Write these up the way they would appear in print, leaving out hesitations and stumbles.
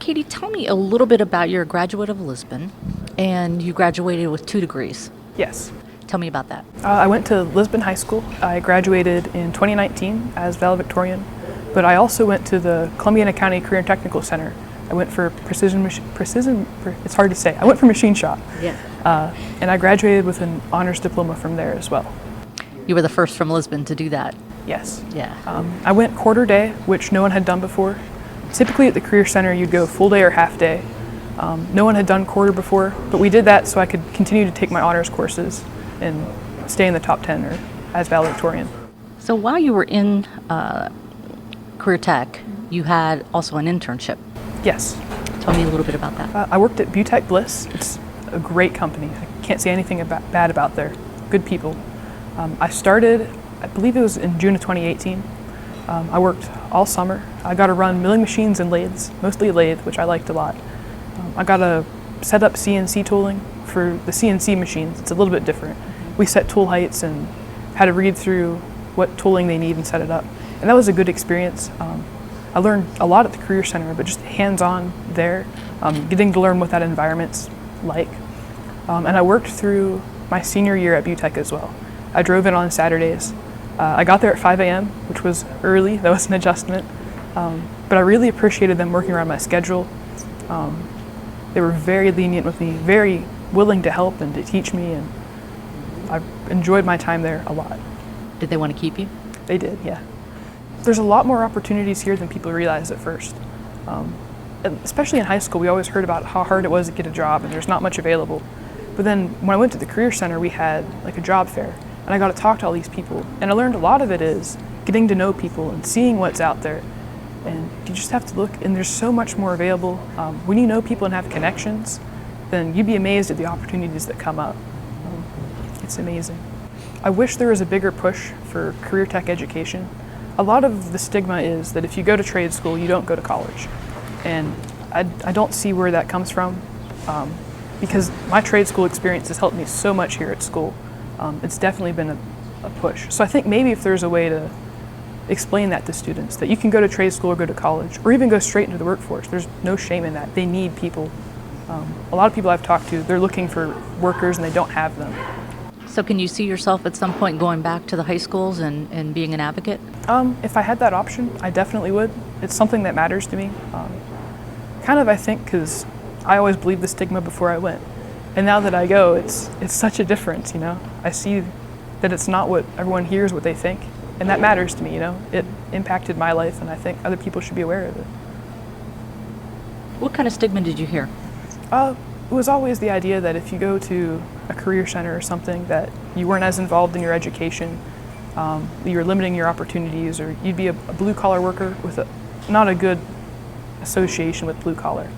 Katie, tell me a little bit about you're a graduate of Lisbon, and you graduated with 2 degrees. Yes. Tell me about that. I went to Lisbon High School. I graduated in 2019 as valedictorian, but I also went to the Columbiana County Career and Technical Center. I went for it's hard to say. I went for machine shop. Yeah. And I graduated with an honors diploma from there as well. You were the first from Lisbon to do that. Yes. Yeah. I went quarter day, which no one had done before. Typically at the Career Center, you'd go full day or half day. No one had done quarter before, but we did that so I could continue to take my honors courses and stay in the top 10 or as valedictorian. So while you were in Career Tech, you had also an internship. Yes. Tell me a little bit about that. I worked at Butech Bliss. It's a great company. I can't say anything bad about there. Good people. I started, I believe it was in June of 2018. I worked all summer. I got to run milling machines and lathes, mostly lathe, which I liked a lot. I got to set up CNC tooling for the CNC machines. It's a little bit different. We set tool heights and had to read through what tooling they need and set it up. And that was a good experience. I learned a lot at the Career Center, but just hands-on there, getting to learn what that environment's like. And I worked through my senior year at Butech as well. I drove in on Saturdays. I got there at 5 a.m., which was early. That was an adjustment. But I really appreciated them working around my schedule. They were very lenient with me, very willing to help and to teach me, and I enjoyed my time there a lot. Did they want to keep you? They did, yeah. There's a lot more opportunities here than people realize at first. Especially in high school, we always heard about how hard it was to get a job and there's not much available. But then when I went to the Career Center, we had like a job fair, and I got to talk to all these people. And I learned a lot of it is getting to know people and seeing what's out there. And you just have to look, and there's so much more available. When you know people and have connections, then you'd be amazed at the opportunities that come up. It's amazing. I wish there was a bigger push for career tech education. A lot of the stigma is that if you go to trade school, you don't go to college. And I don't see where that comes from, because my trade school experience has helped me so much here at school. It's definitely been a push. So I think maybe if there's a way to explain that to students, that you can go to trade school or go to college, or even go straight into the workforce. There's no shame in that. They need people. A lot of people I've talked to, they're looking for workers and they don't have them. So can you see yourself at some point going back to the high schools and being an advocate? If I had that option, I definitely would. It's something that matters to me. I think, because I always believed the stigma before I went. And now that I go, it's such a difference, you know? I see that it's not what everyone hears, what they think. And that matters to me, you know? It impacted my life, and I think other people should be aware of it. What kind of stigma did you hear? It was always the idea that if you go to a career center or something, that you weren't as involved in your education, you were limiting your opportunities, or you'd be a blue-collar worker with not a good association with blue-collar.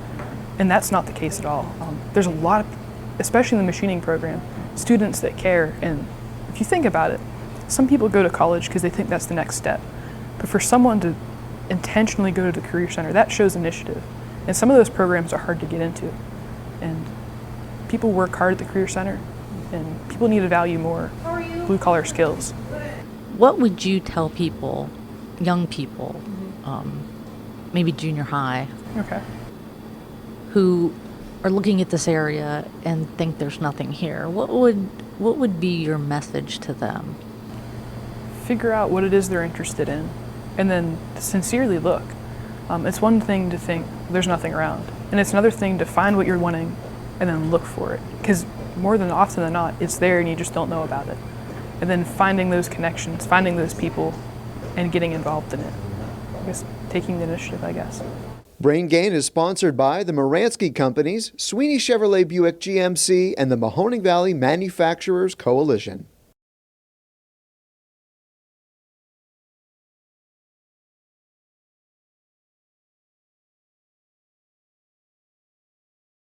And that's not the case at all. There's a lot of, especially in the machining program, students that care. And if you think about it, some people go to college because they think that's the next step. But for someone to intentionally go to the Career Center, that shows initiative. And some of those programs are hard to get into. And people work hard at the Career Center, and people need to value more blue-collar skills. What would you tell people, young people, maybe junior high, who are looking at this area and think there's nothing here? What would be your message to them? Figure out what it is they're interested in, and then sincerely look. It's one thing to think there's nothing around, and it's another thing to find what you're wanting and then look for it, because more than often than not, it's there and you just don't know about it. And then finding those connections, finding those people, and getting involved in it. I guess taking the initiative, I guess. Brain Gain is sponsored by the Moransky Companies, Sweeney Chevrolet Buick GMC, and the Mahoning Valley Manufacturers Coalition.